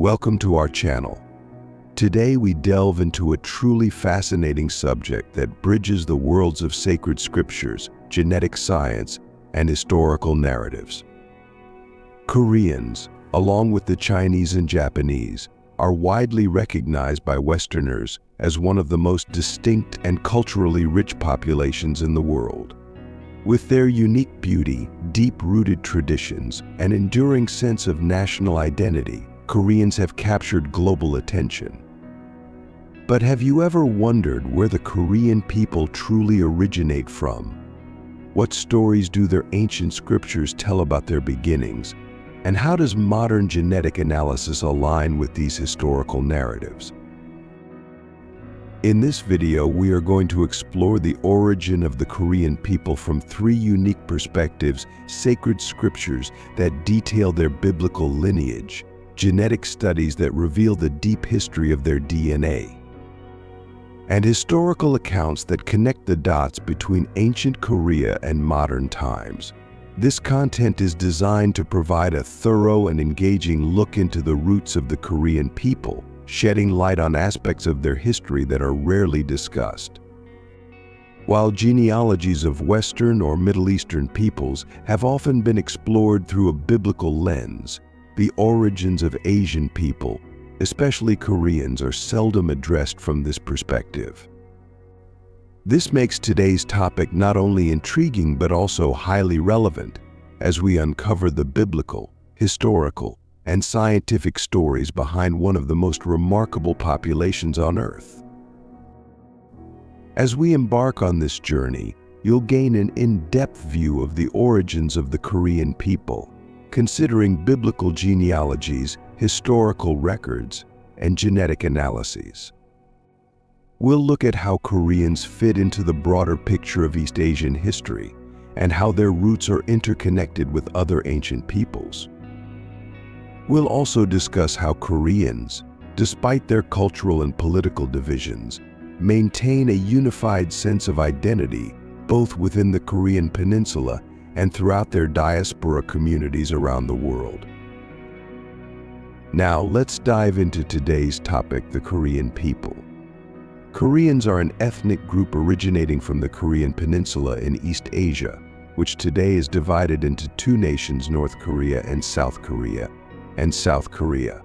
Welcome to our channel. Today we delve into a truly fascinating subject that bridges the worlds of sacred scriptures, genetic science, and historical narratives. Koreans, along with the Chinese and Japanese, are widely recognized by Westerners as one of the most distinct and culturally rich populations in the world. With their unique beauty, deep-rooted traditions, and enduring sense of national identity, Koreans have captured global attention. But have you ever wondered where the Korean people truly originate from? What stories do their ancient scriptures tell about their beginnings? And how does modern genetic analysis align with these historical narratives? In this video, we are going to explore the origin of the Korean people from three unique perspectives: sacred scriptures that detail their biblical lineage, genetic studies that reveal the deep history of their DNA, and historical accounts that connect the dots between ancient Korea and modern times. This content is designed to provide a thorough and engaging look into the roots of the Korean people, shedding light on aspects of their history that are rarely discussed. While genealogies of Western or Middle Eastern peoples have often been explored through a biblical lens, the origins of Asian people, especially Koreans, are seldom addressed from this perspective. This makes today's topic not only intriguing but also highly relevant as we uncover the biblical, historical, and scientific stories behind one of the most remarkable populations on Earth. As we embark on this journey, you'll gain an in-depth view of the origins of the Korean people, considering biblical genealogies, historical records, and genetic analyses. We'll look at how Koreans fit into the broader picture of East Asian history and how their roots are interconnected with other ancient peoples. We'll also discuss how Koreans, despite their cultural and political divisions, maintain a unified sense of identity both within the Korean peninsula and throughout their diaspora communities around the world. Now, let's dive into today's topic: the Korean people. Koreans are an ethnic group originating from the Korean peninsula in East Asia, which today is divided into two nations, North Korea and South Korea.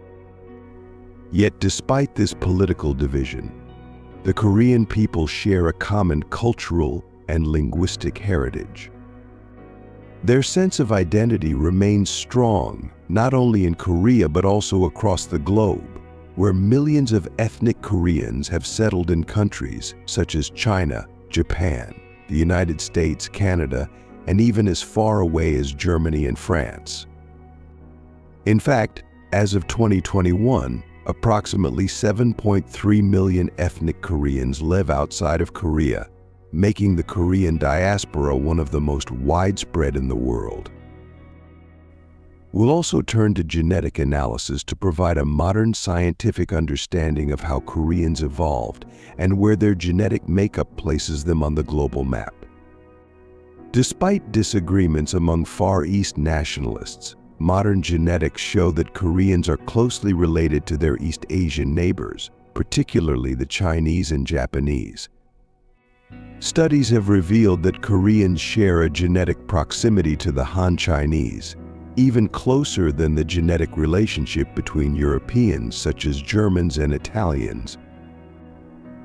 Yet despite this political division, the Korean people share a common cultural and linguistic heritage. Their sense of identity remains strong, not only in Korea but also across the globe, where millions of ethnic Koreans have settled in countries such as China, Japan, the United States, Canada, and even as far away as Germany and France. In fact, as of 2021, approximately 7.3 million ethnic Koreans live outside of Korea, making the Korean diaspora one of the most widespread in the world. We'll also turn to genetic analysis to provide a modern scientific understanding of how Koreans evolved and where their genetic makeup places them on the global map. Despite disagreements among Far East nationalists, modern genetics show that Koreans are closely related to their East Asian neighbors, particularly the Chinese and Japanese. Studies have revealed that Koreans share a genetic proximity to the Han Chinese, even closer than the genetic relationship between Europeans such as Germans and Italians.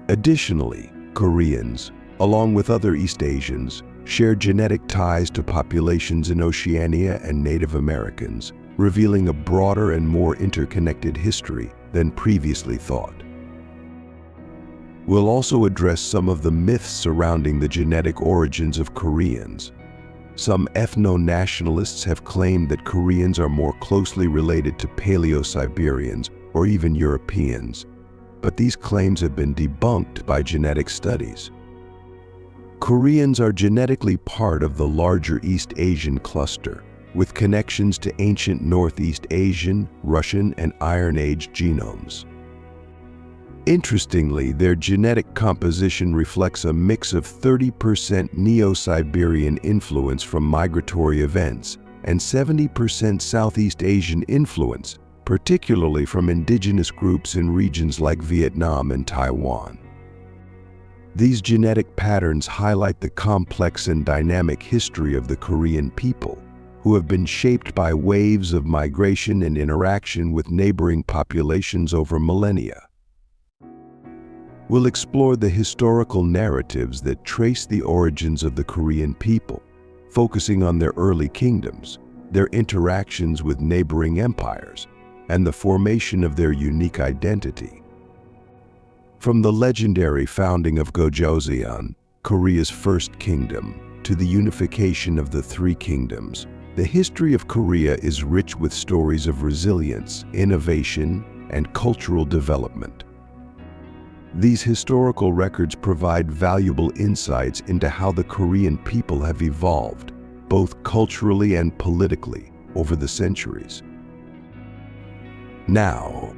Additionally, Koreans, along with other East Asians, share genetic ties to populations in Oceania and Native Americans, revealing a broader and more interconnected history than previously thought. We'll also address some of the myths surrounding the genetic origins of Koreans. Some ethno-nationalists have claimed that Koreans are more closely related to Paleo-Siberians or even Europeans, but these claims have been debunked by genetic studies. Koreans are genetically part of the larger East Asian cluster, with connections to ancient Northeast Asian, Russian, and Iron Age genomes. Interestingly, their genetic composition reflects a mix of 30% Neo-Siberian influence from migratory events and 70% Southeast Asian influence, particularly from indigenous groups in regions like Vietnam and Taiwan. These genetic patterns highlight the complex and dynamic history of the Korean people, who have been shaped by waves of migration and interaction with neighboring populations over millennia. We'll explore the historical narratives that trace the origins of the Korean people, focusing on their early kingdoms, their interactions with neighboring empires, and the formation of their unique identity. From the legendary founding of Gojoseon, Korea's first kingdom, to the unification of the three kingdoms, the history of Korea is rich with stories of resilience, innovation, and cultural development. These historical records provide valuable insights into how the Korean people have evolved, both culturally and politically, over the centuries. Now,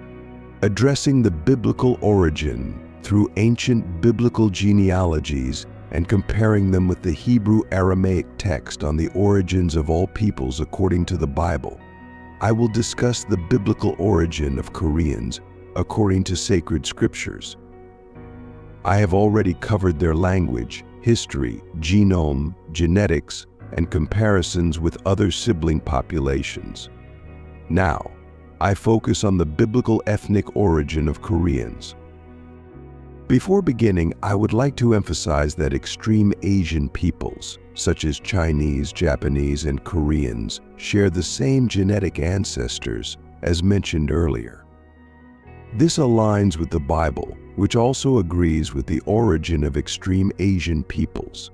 addressing the biblical origin through ancient biblical genealogies and comparing them with the Hebrew-Aramaic text on the origins of all peoples according to the Bible, I will discuss the biblical origin of Koreans according to sacred scriptures. I have already covered their language, history, genome, genetics, and comparisons with other sibling populations. Now, I focus on the biblical ethnic origin of Koreans. Before beginning, I would like to emphasize that extreme Asian peoples, such as Chinese, Japanese, and Koreans, share the same genetic ancestors as mentioned earlier. This aligns with the Bible, which also agrees with the origin of extreme Asian peoples.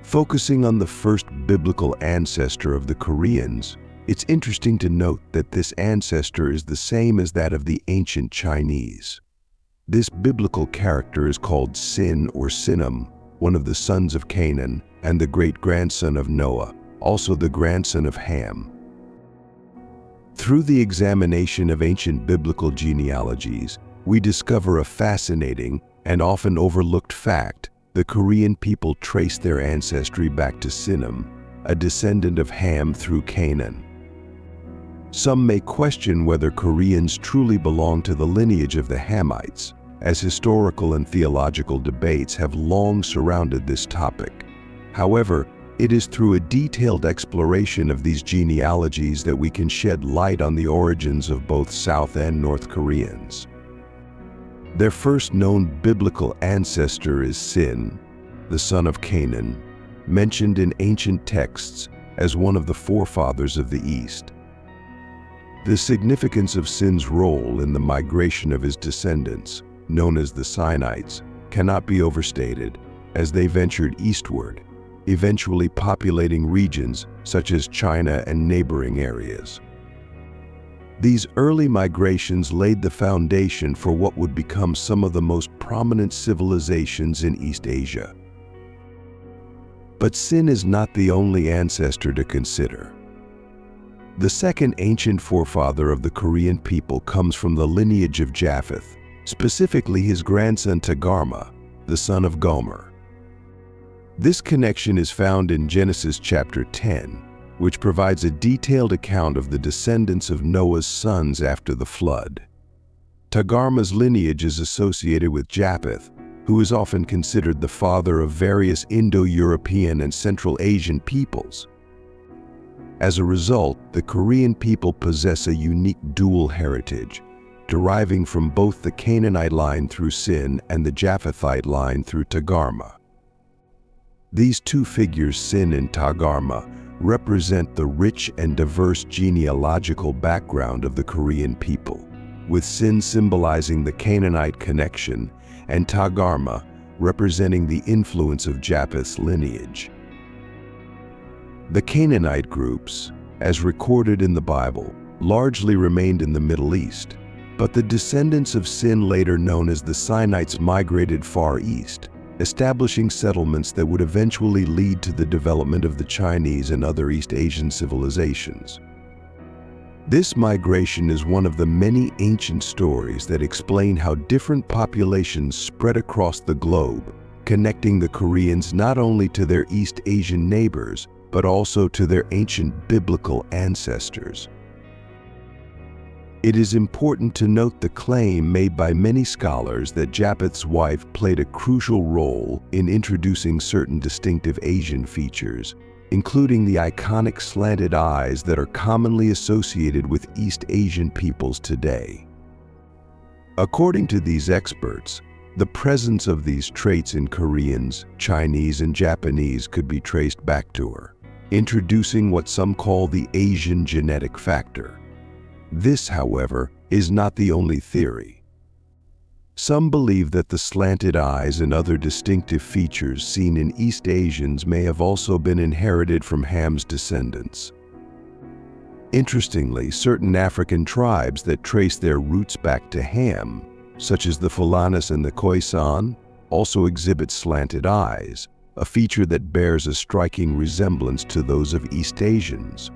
Focusing on the first biblical ancestor of the Koreans, it's interesting to note that this ancestor is the same as that of the ancient Chinese. This biblical character is called Sin or Sinim, one of the sons of Canaan and the great-grandson of Noah, also the grandson of Ham. Through the examination of ancient biblical genealogies, we discover a fascinating and often overlooked fact: the Korean people trace their ancestry back to Sinim, a descendant of Ham through Canaan. Some may question whether Koreans truly belong to the lineage of the Hamites, as historical and theological debates have long surrounded this topic. However, it is through a detailed exploration of these genealogies that we can shed light on the origins of both South and North Koreans. Their first known biblical ancestor is Sin, the son of Canaan, mentioned in ancient texts as one of the forefathers of the East. The significance of Sin's role in the migration of his descendants, known as the Sinites, cannot be overstated, as they ventured eastward, eventually populating regions such as China and neighboring areas. These early migrations laid the foundation for what would become some of the most prominent civilizations in East Asia. But Sin is not the only ancestor to consider. The second ancient forefather of the Korean people comes from the lineage of Japheth, specifically his grandson Tagarma, the son of Gomer. This connection is found in Genesis chapter 10, which provides a detailed account of the descendants of Noah's sons after the flood. Tagarma's lineage is associated with Japheth, who is often considered the father of various Indo-European and Central Asian peoples. As a result, the Korean people possess a unique dual heritage, deriving from both the Canaanite line through Sin and the Japhethite line through Tagarma. These two figures, Sin and Tagarma, represent the rich and diverse genealogical background of the Korean people, with Sin symbolizing the Canaanite connection and Tagarma representing the influence of Japheth's lineage. The Canaanite groups, as recorded in the Bible, largely remained in the Middle East, but the descendants of Sin, later known as the Sinites, migrated far east, establishing settlements that would eventually lead to the development of the Chinese and other East Asian civilizations. This migration is one of the many ancient stories that explain how different populations spread across the globe, connecting the Koreans not only to their East Asian neighbors, but also to their ancient biblical ancestors. It is important to note the claim made by many scholars that Japheth's wife played a crucial role in introducing certain distinctive Asian features, including the iconic slanted eyes that are commonly associated with East Asian peoples today. According to these experts, the presence of these traits in Koreans, Chinese, and Japanese could be traced back to her, introducing what some call the Asian genetic factor. This, however, is not the only theory. Some believe that the slanted eyes and other distinctive features seen in East Asians may have also been inherited from Ham's descendants. Interestingly, certain African tribes that trace their roots back to Ham, such as the Fulanis and the Khoisan, also exhibit slanted eyes, a feature that bears a striking resemblance to those of East Asians.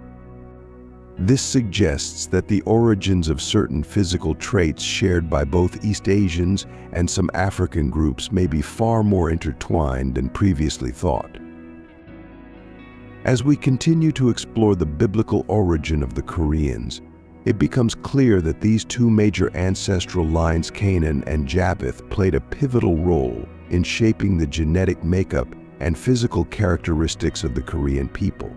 This suggests that the origins of certain physical traits shared by both East Asians and some African groups may be far more intertwined than previously thought. As we continue to explore the biblical origin of the Koreans, it becomes clear that these two major ancestral lines, Canaan and Japheth, played a pivotal role in shaping the genetic makeup and physical characteristics of the Korean people.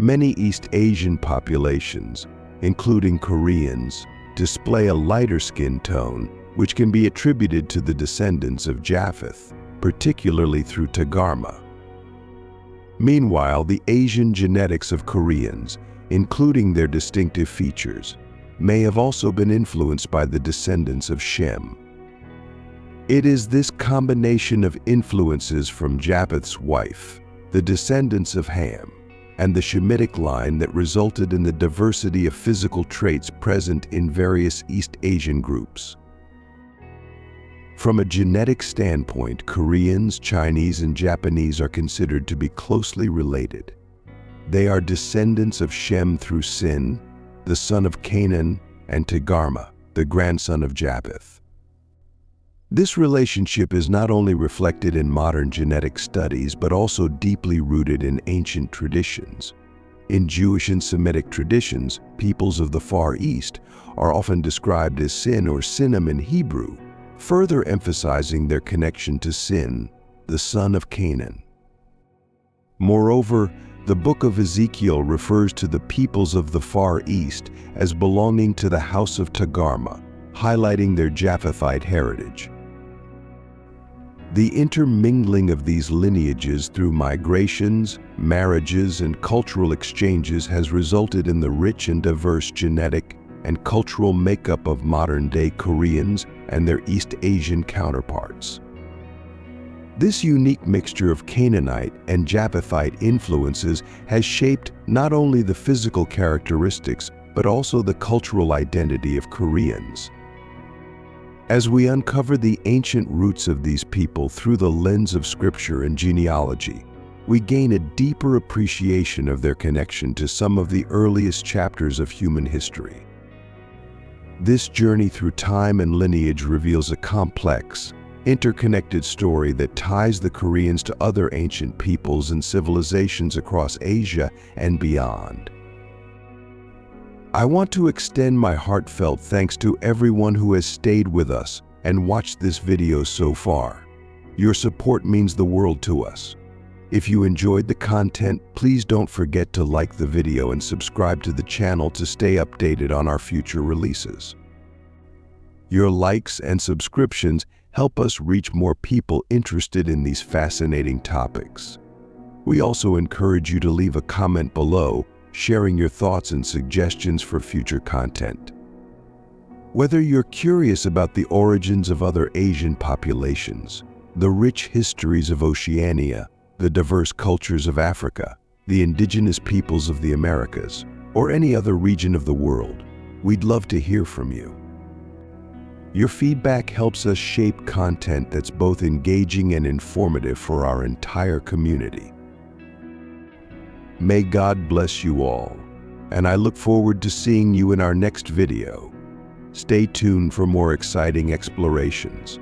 Many East Asian populations, including Koreans, display a lighter skin tone, which can be attributed to the descendants of Japheth, particularly through Tagarma. Meanwhile, the Asian genetics of Koreans, including their distinctive features, may have also been influenced by the descendants of Shem. It is this combination of influences from Japheth's wife, the descendants of Ham, and the Shemitic line that resulted in the diversity of physical traits present in various East Asian groups. From a genetic standpoint, Koreans, Chinese, and Japanese are considered to be closely related. They are descendants of Shem through Sin, the son of Canaan, and Tagarma, the grandson of Japheth. This relationship is not only reflected in modern genetic studies, but also deeply rooted in ancient traditions. In Jewish and Semitic traditions, peoples of the Far East are often described as Sin or Sinim in Hebrew, further emphasizing their connection to Sin, the son of Canaan. Moreover, the book of Ezekiel refers to the peoples of the Far East as belonging to the house of Tagarma, highlighting their Japhethite heritage. The intermingling of these lineages through migrations, marriages, and cultural exchanges has resulted in the rich and diverse genetic and cultural makeup of modern-day Koreans and their East Asian counterparts. This unique mixture of Canaanite and Japhethite influences has shaped not only the physical characteristics, but also the cultural identity of Koreans. As we uncover the ancient roots of these people through the lens of scripture and genealogy, we gain a deeper appreciation of their connection to some of the earliest chapters of human history. This journey through time and lineage reveals a complex, interconnected story that ties the Koreans to other ancient peoples and civilizations across Asia and beyond. I want to extend my heartfelt thanks to everyone who has stayed with us and watched this video so far. Your support means the world to us. If you enjoyed the content, please don't forget to like the video and subscribe to the channel to stay updated on our future releases. Your likes and subscriptions help us reach more people interested in these fascinating topics. We also encourage you to leave a comment below, sharing your thoughts and suggestions for future content. Whether you're curious about the origins of other Asian populations, the rich histories of Oceania, the diverse cultures of Africa, the indigenous peoples of the Americas, or any other region of the world, we'd love to hear from you. Your feedback helps us shape content that's both engaging and informative for our entire community. May God bless you all, and I look forward to seeing you in our next video. Stay tuned for more exciting explorations.